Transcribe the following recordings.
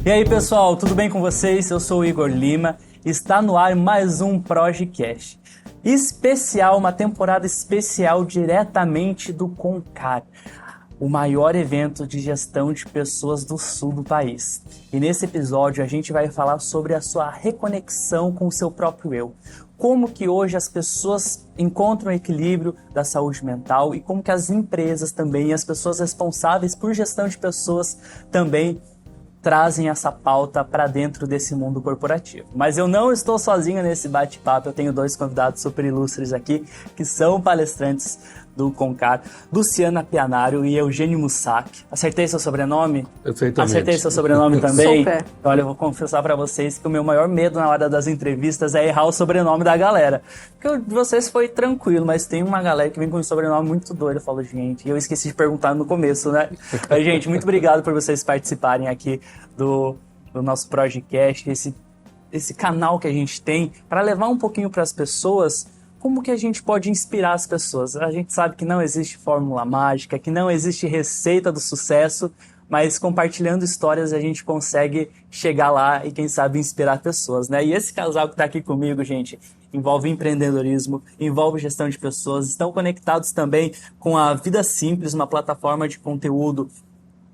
E aí pessoal, tudo bem com vocês? Eu sou o Igor Lima, está no ar mais um Projecast especial, uma temporada especial diretamente do Concar, o maior evento de gestão de pessoas do sul do país. E nesse episódio a gente vai falar sobre a sua reconexão com o seu próprio eu. Como que hoje as pessoas encontram o equilíbrio da saúde mental e como que as empresas também, as pessoas responsáveis por gestão de pessoas também trazem essa pauta para dentro desse mundo corporativo. Mas eu não estou sozinho nesse bate-papo, eu tenho dois convidados super ilustres aqui, que são palestrantes do Concar, Luciana Pianário e Eugênio Mussac. Acertei seu sobrenome? Perfeitamente. Acertei seu sobrenome também? Super. Olha, eu vou confessar para vocês que o meu maior medo na hora das entrevistas é errar o sobrenome da galera. Porque o de vocês foi tranquilo, mas tem uma galera que vem com um sobrenome muito doido. Eu falo, gente, e eu esqueci de perguntar no começo, né? Mas, gente, muito obrigado por vocês participarem aqui do nosso Projecast, esse canal que a gente tem para levar um pouquinho para as pessoas como que a gente pode inspirar as pessoas. A gente sabe que não existe fórmula mágica, que não existe receita do sucesso, mas compartilhando histórias a gente consegue chegar lá e, quem sabe, inspirar pessoas, né? E esse casal que está aqui comigo, gente, envolve empreendedorismo, envolve gestão de pessoas, estão conectados também com a Vida Simples, uma plataforma de conteúdo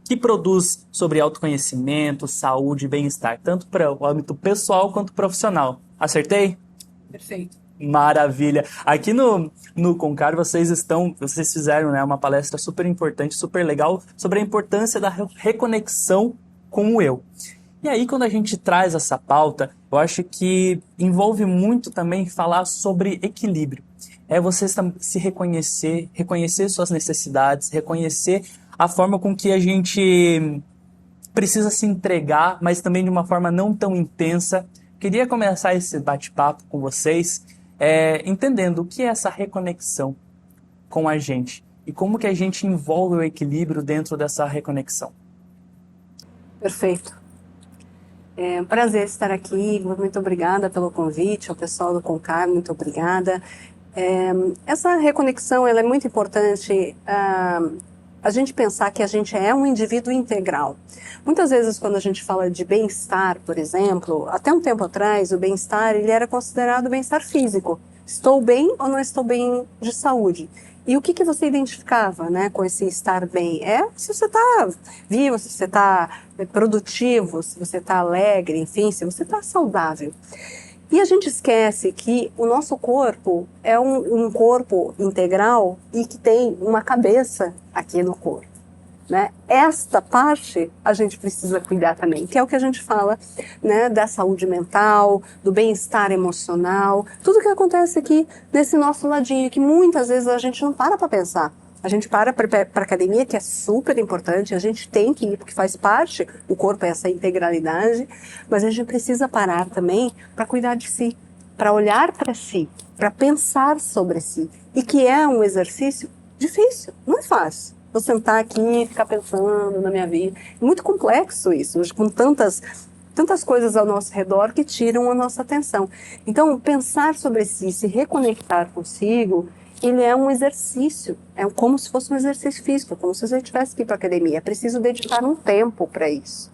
que produz sobre autoconhecimento, saúde e bem-estar, tanto para o âmbito pessoal quanto profissional. Acertei? Perfeito. Maravilha. Aqui no Concar vocês fizeram, né, uma palestra super importante, super legal, sobre a importância da reconexão com o eu. E aí, quando a gente traz essa pauta, eu acho que envolve muito também falar sobre equilíbrio. É você se reconhecer suas necessidades, reconhecer a forma com que a gente precisa se entregar, mas também de uma forma não tão intensa. Queria começar esse bate-papo com vocês entendendo o que é essa reconexão com a gente e como que a gente envolve o equilíbrio dentro dessa reconexão. Perfeito. É um prazer estar aqui, muito obrigada pelo convite, ao pessoal do Concar, muito obrigada. Essa reconexão ela é muito importante, a gente pensar que a gente é um indivíduo integral. Muitas vezes quando a gente fala de bem-estar, por exemplo, até um tempo atrás o bem-estar ele era considerado bem-estar físico. Estou bem ou não estou bem de saúde? E o que você identificava, né, com esse estar bem? Se você está vivo, se você está produtivo, se você está alegre, enfim, se você está saudável. E a gente esquece que o nosso corpo é um corpo integral e que tem uma cabeça aqui no corpo, né? Esta parte a gente precisa cuidar também, que é o que a gente fala, né, da saúde mental, do bem-estar emocional, tudo que acontece aqui nesse nosso ladinho, que muitas vezes a gente não para pensar. A gente para academia, que é super importante, a gente tem que ir, porque faz parte, o corpo é essa integralidade, mas a gente precisa parar também para cuidar de si, para olhar para si, para pensar sobre si, e que é um exercício difícil, não é fácil. Vou sentar aqui e ficar pensando na minha vida. É muito complexo isso, com tantas coisas ao nosso redor que tiram a nossa atenção. Então, pensar sobre si, se reconectar consigo, ele é um exercício, é como se fosse um exercício físico, como se você tivesse que ir para a academia. É preciso dedicar um tempo para isso.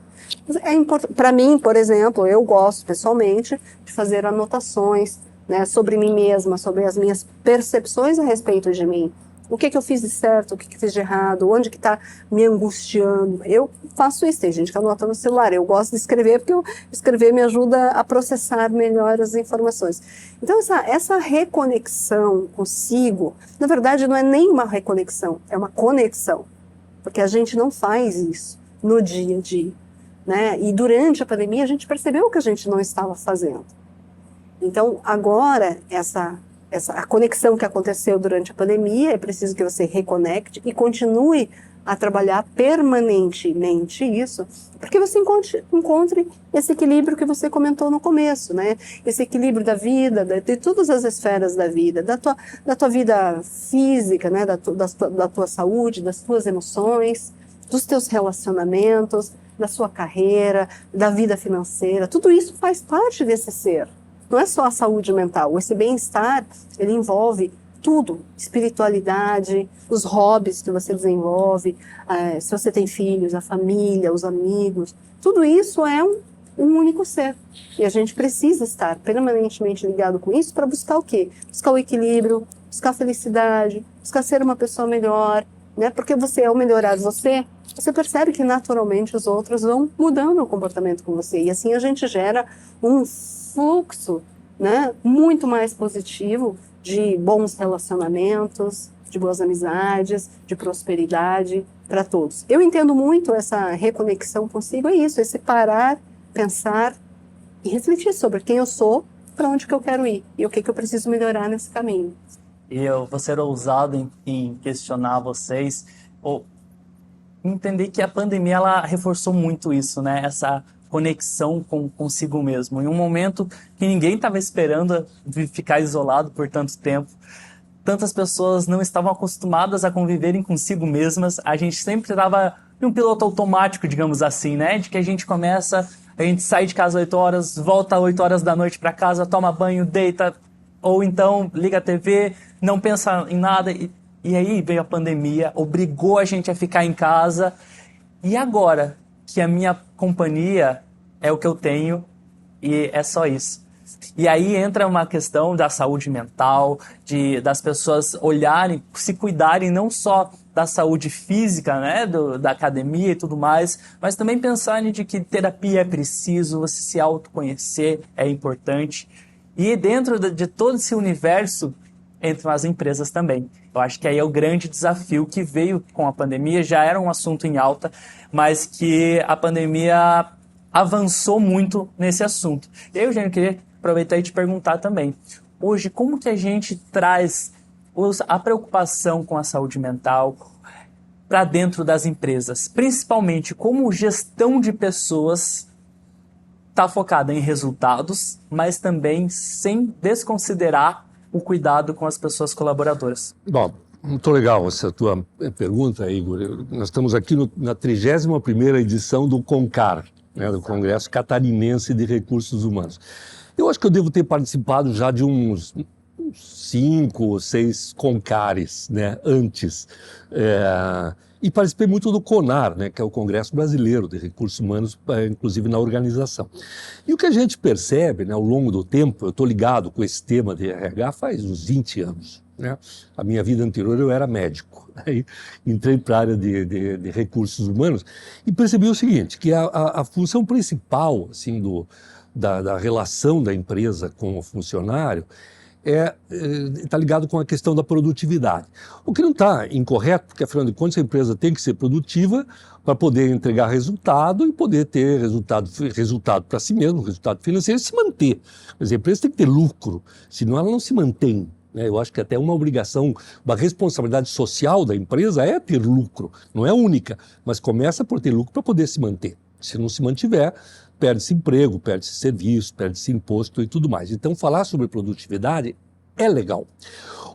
Para mim, por exemplo, eu gosto pessoalmente de fazer anotações, né, sobre mim mesma, sobre as minhas percepções a respeito de mim. O que eu fiz de certo, o que eu fiz de errado, onde que está me angustiando. Eu faço isso, tem gente que anota no celular. Eu gosto de escrever porque escrever me ajuda a processar melhor as informações. Então essa reconexão consigo, na verdade não é nem uma reconexão, é uma conexão. Porque a gente não faz isso no dia a dia, né? E durante a pandemia a gente percebeu que a gente não estava fazendo. Então agora a conexão que aconteceu durante a pandemia, é preciso que você reconecte e continue a trabalhar permanentemente isso, porque você encontre esse equilíbrio que você comentou no começo, né? Esse equilíbrio da vida, de todas as esferas da vida, da tua vida física, né? Da tua saúde, das tuas emoções, dos teus relacionamentos, da sua carreira, da vida financeira, tudo isso faz parte desse ser. Não é só a saúde mental, esse bem-estar, ele envolve tudo, espiritualidade, os hobbies que você desenvolve, se você tem filhos, a família, os amigos, tudo isso é um único ser. E a gente precisa estar permanentemente ligado com isso para buscar o quê? Buscar o equilíbrio, buscar a felicidade, buscar ser uma pessoa melhor, né? Porque você, ao melhorar você percebe que naturalmente os outros vão mudando o comportamento com você. E assim a gente gera um fluxo, né, muito mais positivo de bons relacionamentos, de boas amizades, de prosperidade para todos. Eu entendo muito essa reconexão consigo, é isso, esse parar, pensar e refletir sobre quem eu sou, para onde que eu quero ir e o que eu preciso melhorar nesse caminho. E eu vou ser ousado em questionar vocês, ou entender que a pandemia ela reforçou muito isso, né? Essa conexão consigo mesmo. Em um momento que ninguém estava esperando ficar isolado por tanto tempo, tantas pessoas não estavam acostumadas a conviverem consigo mesmas, a gente sempre estava em um piloto automático, digamos assim, né? De que a gente sai de casa às 8 horas, volta às 8 horas da noite para casa, toma banho, deita, ou então liga a TV, não pensa em nada. E aí veio a pandemia, obrigou a gente a ficar em casa. E agora que a minha companhia é o que eu tenho e é só isso. E aí entra uma questão da saúde mental, das pessoas olharem, se cuidarem não só da saúde física, né, da academia e tudo mais, mas também pensarem de que terapia é preciso, você se autoconhecer é importante. E dentro de todo esse universo, entram as empresas também. Eu acho que aí é o grande desafio que veio com a pandemia, já era um assunto em alta, mas que a pandemia avançou muito nesse assunto. E aí, Eugênio, eu queria aproveitar e te perguntar também, hoje, como que a gente traz a preocupação com a saúde mental para dentro das empresas? Principalmente, como gestão de pessoas está focada em resultados, mas também sem desconsiderar o cuidado com as pessoas colaboradoras. Bom, muito legal essa tua pergunta, Igor. Nós estamos aqui na 31ª edição do CONCAR, né, do Congresso Catarinense de Recursos Humanos. Eu acho que eu devo ter participado já de uns 5 ou 6 CONCARes, né, antes. E participei muito do CONAR, né, que é o Congresso Brasileiro de Recursos Humanos, inclusive na organização. E o que a gente percebe, né, ao longo do tempo, eu estou ligado com esse tema de RH faz uns 20 anos. Né? A minha vida anterior eu era médico, aí entrei para a área de recursos humanos e percebi o seguinte, que a função principal assim, da relação da empresa com o funcionário está ligado com a questão da produtividade. O que não está incorreto, porque afinal de contas a empresa tem que ser produtiva para poder entregar resultado e poder ter resultado para si mesmo, resultado financeiro e se manter. Mas a empresa tem que ter lucro, senão ela não se mantém. Eu acho que até uma obrigação, uma responsabilidade social da empresa é ter lucro, não é única, mas começa por ter lucro para poder se manter. Se não se mantiver, perde-se emprego, perde-se serviço, perde-se imposto e tudo mais. Então, falar sobre produtividade é legal.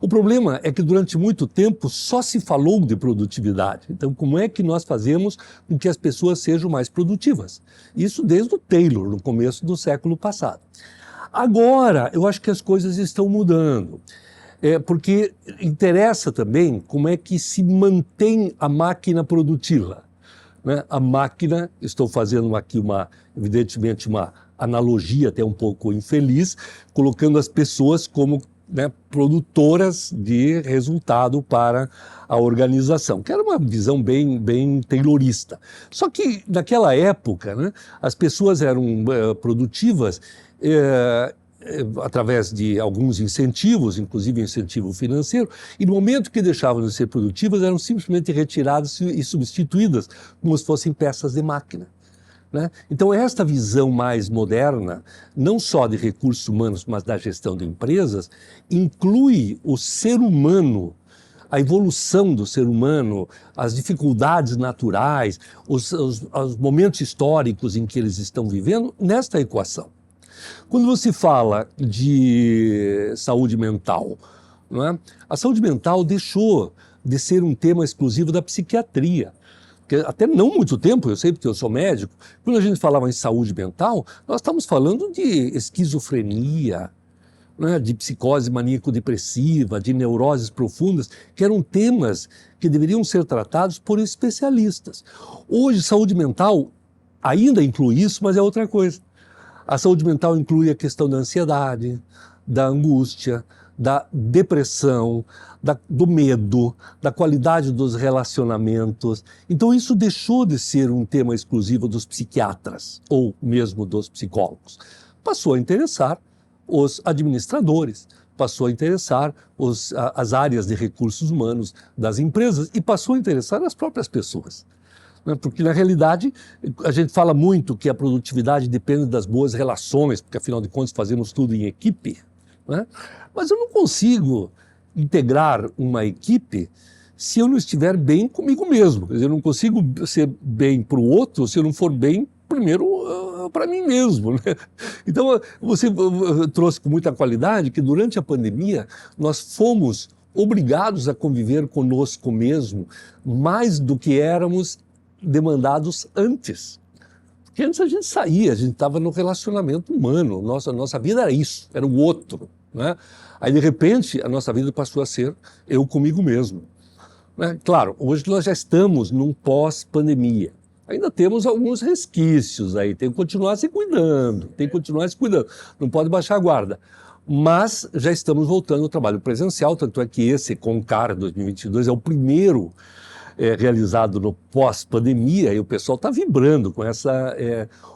O problema é que durante muito tempo só se falou de produtividade. Então, como é que nós fazemos com que as pessoas sejam mais produtivas? Isso desde o Taylor, no começo do século passado. Agora, eu acho que as coisas estão mudando. Porque interessa também como é que se mantém a máquina produtiva. Né? A máquina, estou fazendo aqui evidentemente uma analogia até um pouco infeliz, colocando as pessoas como, né, produtoras de resultado para a organização, que era uma visão bem taylorista. Só que naquela época, né, as pessoas eram produtivas através de alguns incentivos, inclusive incentivo financeiro, e no momento que deixavam de ser produtivas, eram simplesmente retiradas e substituídas como se fossem peças de máquina. Né? Então, esta visão mais moderna, não só de recursos humanos, mas da gestão de empresas, inclui o ser humano, a evolução do ser humano, as dificuldades naturais, os momentos históricos em que eles estão vivendo nesta equação. Quando você fala de saúde mental, não é? A saúde mental deixou de ser um tema exclusivo da psiquiatria. Porque até não muito tempo, eu sei porque eu sou médico, quando a gente falava em saúde mental, nós estamos falando de esquizofrenia, né, de psicose maníaco-depressiva, de neuroses profundas, que eram temas que deveriam ser tratados por especialistas. Hoje, saúde mental ainda inclui isso, mas é outra coisa. A saúde mental inclui a questão da ansiedade, da angústia, da depressão, do medo, da qualidade dos relacionamentos. Então isso deixou de ser um tema exclusivo dos psiquiatras ou mesmo dos psicólogos. Passou a interessar os administradores, passou a interessar as áreas de recursos humanos das empresas e passou a interessar as próprias pessoas. Porque, na realidade, a gente fala muito que a produtividade depende das boas relações, porque, afinal de contas, fazemos tudo em equipe, né? Mas eu não consigo integrar uma equipe se eu não estiver bem comigo mesmo. Quer dizer, eu não consigo ser bem para o outro se eu não for bem, primeiro, para mim mesmo, né? Então, você trouxe com muita qualidade que, durante a pandemia, nós fomos obrigados a conviver conosco mesmo mais do que éramos demandados antes. Porque antes a gente saía, a gente estava no relacionamento humano, nossa vida era isso, era o outro, né? Aí, de repente, a nossa vida passou a ser eu comigo mesmo, né? Claro, hoje nós já estamos num pós-pandemia. Ainda temos alguns resquícios aí, tem que continuar se cuidando, não pode baixar a guarda. Mas já estamos voltando ao trabalho presencial, tanto é que esse Concar 2022 é o primeiro realizado no pós-pandemia e o pessoal está vibrando com essa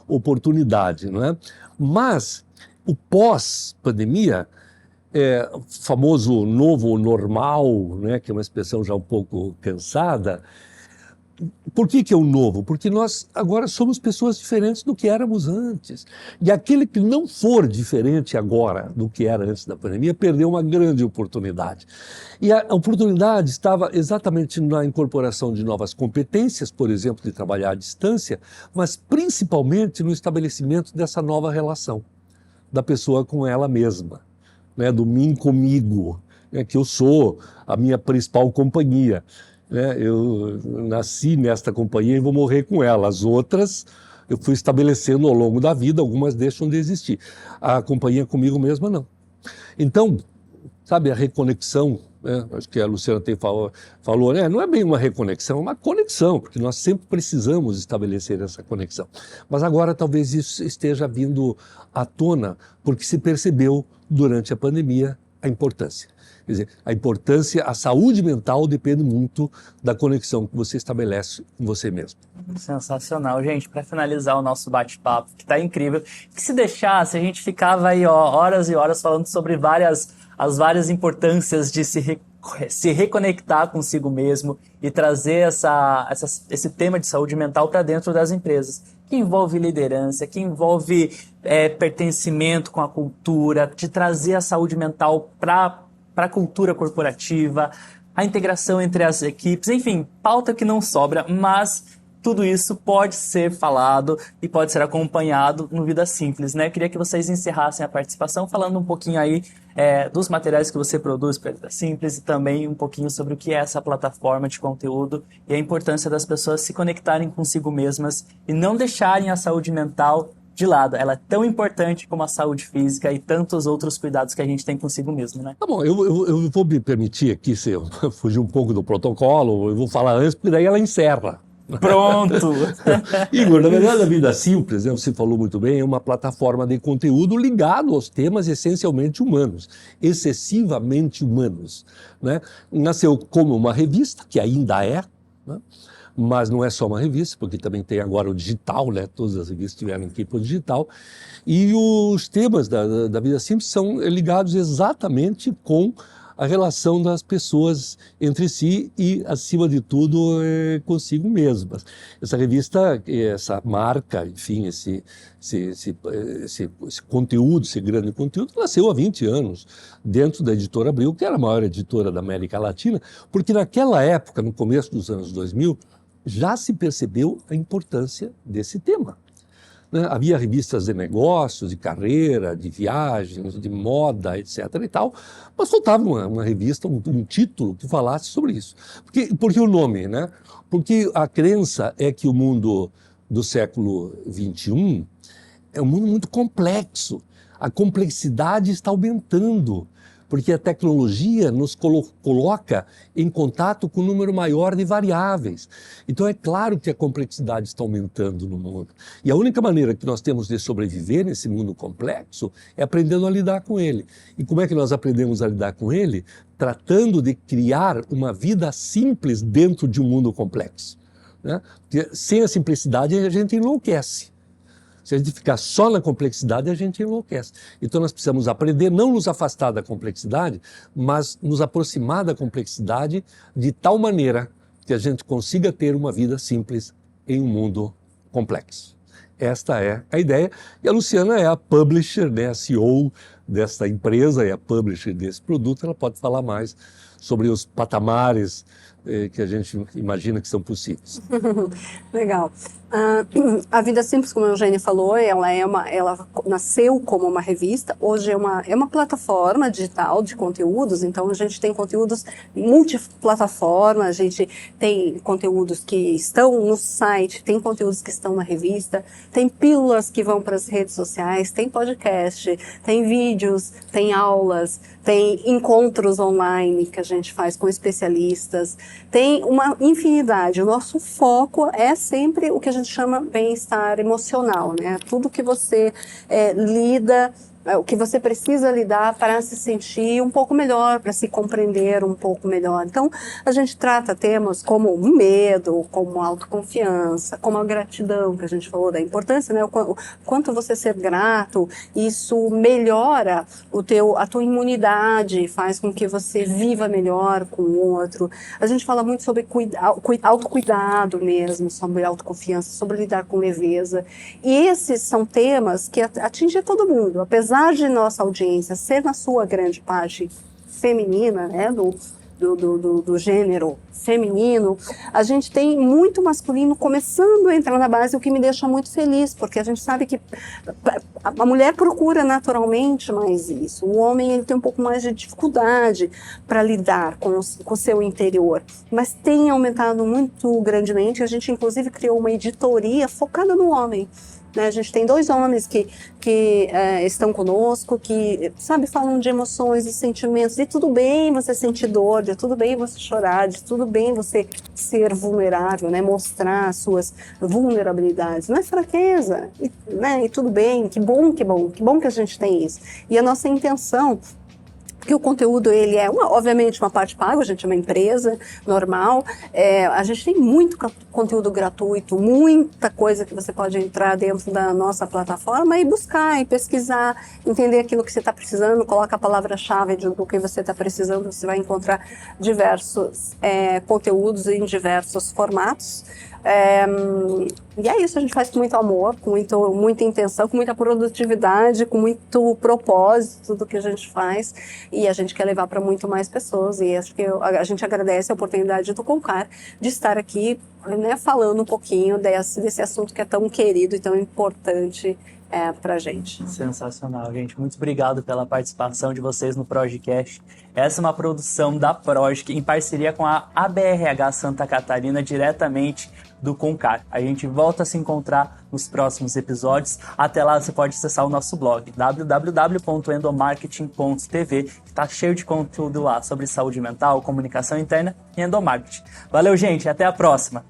oportunidade, não é? Mas o pós-pandemia, o famoso novo normal, né, que é uma expressão já um pouco cansada. Por que é o novo? Porque nós agora somos pessoas diferentes do que éramos antes. E aquele que não for diferente agora do que era antes da pandemia, perdeu uma grande oportunidade. E a oportunidade estava exatamente na incorporação de novas competências, por exemplo, de trabalhar à distância, mas principalmente no estabelecimento dessa nova relação da pessoa com ela mesma, né, do mim comigo, né, que eu sou a minha principal companhia. Eu nasci nesta companhia e vou morrer com ela. As outras eu fui estabelecendo ao longo da vida, algumas deixam de existir. A companhia comigo mesma não. Então, sabe, a reconexão, né? Acho que a Luciana falou, né? Não é bem uma reconexão, é uma conexão, porque nós sempre precisamos estabelecer essa conexão. Mas agora talvez isso esteja vindo à tona, porque se percebeu durante a pandemia a importância. Quer dizer, a saúde mental depende muito da conexão que você estabelece com você mesmo. Sensacional, gente. Para finalizar o nosso bate-papo, que está incrível, que se deixasse, a gente ficava aí horas e horas falando sobre as várias importâncias de se reconectar consigo mesmo e trazer esse tema de saúde mental para dentro das empresas, que envolve liderança, que envolve pertencimento com a cultura, de trazer a saúde mental para a cultura corporativa, a integração entre as equipes, enfim, pauta que não sobra, mas tudo isso pode ser falado e pode ser acompanhado no Vida Simples, né? Queria que vocês encerrassem a participação falando um pouquinho aí dos materiais que você produz para a Vida Simples e também um pouquinho sobre o que é essa plataforma de conteúdo e a importância das pessoas se conectarem consigo mesmas e não deixarem a saúde mental de lado. Ela é tão importante como a saúde física e tantos outros cuidados que a gente tem consigo mesmo, né? Tá bom, eu vou me permitir aqui, se eu fugir um pouco do protocolo, eu vou falar antes, porque daí ela encerra. Pronto! Igor, na verdade, a Vida Simples, né, você falou muito bem, é uma plataforma de conteúdo ligado aos temas essencialmente humanos, excessivamente humanos, né? Nasceu como uma revista, que ainda é, né? Mas não é só uma revista, porque também tem agora o digital, né? Todas as revistas tiveram aqui para o digital. E os temas da Vida Simples são ligados exatamente com a relação das pessoas entre si e, acima de tudo, consigo mesmas. Essa revista, essa marca, enfim, esse conteúdo, esse grande conteúdo, nasceu há 20 anos dentro da Editora Abril, que era a maior editora da América Latina, porque naquela época, no começo dos anos 2000, já se percebeu a importância desse tema. Né? Havia revistas de negócios, de carreira, de viagens, de moda, etc. e tal, mas faltava uma revista, um título que falasse sobre isso. Porque o nome, né? Porque a crença é que o mundo do século XXI é um mundo muito complexo. A complexidade está aumentando, porque a tecnologia nos coloca em contato com um número maior de variáveis. Então é claro que a complexidade está aumentando no mundo. E a única maneira que nós temos de sobreviver nesse mundo complexo é aprendendo a lidar com ele. E como é que nós aprendemos a lidar com ele? Tratando de criar uma vida simples dentro de um mundo complexo, né? Porque sem a simplicidade a gente enlouquece. Se a gente ficar só na complexidade, a gente enlouquece. Então nós precisamos aprender, não nos afastar da complexidade, mas nos aproximar da complexidade de tal maneira que a gente consiga ter uma vida simples em um mundo complexo. Esta é a ideia. E a Luciana é a publisher, né, a CEO desta empresa, é a publisher desse produto. Ela pode falar mais sobre os patamares que a gente imagina que são possíveis. Legal. A Vida Simples, como a Eugênia falou, ela nasceu como uma revista, hoje é uma plataforma digital de conteúdos, então a gente tem conteúdos multiplataforma, a gente tem conteúdos que estão no site, tem conteúdos que estão na revista, tem pílulas que vão para as redes sociais, tem podcast, tem vídeos, tem aulas, tem encontros online que a gente faz com especialistas, tem uma infinidade. O nosso foco é sempre o que a gente chama bem-estar emocional, né? Tudo que você lida, o que você precisa lidar para se sentir um pouco melhor, para se compreender um pouco melhor. Então, a gente trata temas como o medo, como a autoconfiança, como a gratidão, que a gente falou da importância, né? O quanto você ser grato, isso melhora a tua imunidade, faz com que você viva melhor com o outro. A gente fala muito sobre autocuidado mesmo, sobre autoconfiança, sobre lidar com leveza. E esses são temas que atingem todo mundo, apesar de nossa audiência ser na sua grande parte feminina, né, do gênero feminino, a gente tem muito masculino começando a entrar na base, o que me deixa muito feliz, porque a gente sabe que a mulher procura naturalmente mais isso, o homem ele tem um pouco mais de dificuldade para lidar com o seu interior, mas tem aumentado muito grandemente. A gente inclusive criou uma editoria focada no homem. A gente tem 2 homens que estão conosco, que, falam de emoções e sentimentos. De tudo bem você sentir dor, de tudo bem você chorar, de tudo bem você ser vulnerável, né? Mostrar as suas vulnerabilidades. Não é fraqueza, né? E tudo bem, que bom que a gente tem isso. E a nossa intenção, porque o conteúdo ele é obviamente uma parte paga, a gente é uma empresa normal, a gente tem muito conteúdo gratuito, muita coisa que você pode entrar dentro da nossa plataforma e buscar e pesquisar, entender aquilo que você está precisando, coloca a palavra-chave do que você está precisando, você vai encontrar diversos conteúdos em diversos formatos. E é isso, a gente faz com muito amor, com muita intenção, com muita produtividade, com muito propósito do que a gente faz, e a gente quer levar para muito mais pessoas, e acho que a gente agradece a oportunidade do Concar de estar aqui, né, falando um pouquinho desse assunto que é tão querido e tão importante pra gente. Sensacional, gente. Muito obrigado pela participação de vocês no Projecast. Essa é uma produção da Projec em parceria com a ABRH Santa Catarina, diretamente do Concar. A gente volta a se encontrar nos próximos episódios. Até lá você pode acessar o nosso blog www.endomarketing.tv, que está cheio de conteúdo lá sobre saúde mental, comunicação interna e endomarketing. Valeu, gente. Até a próxima.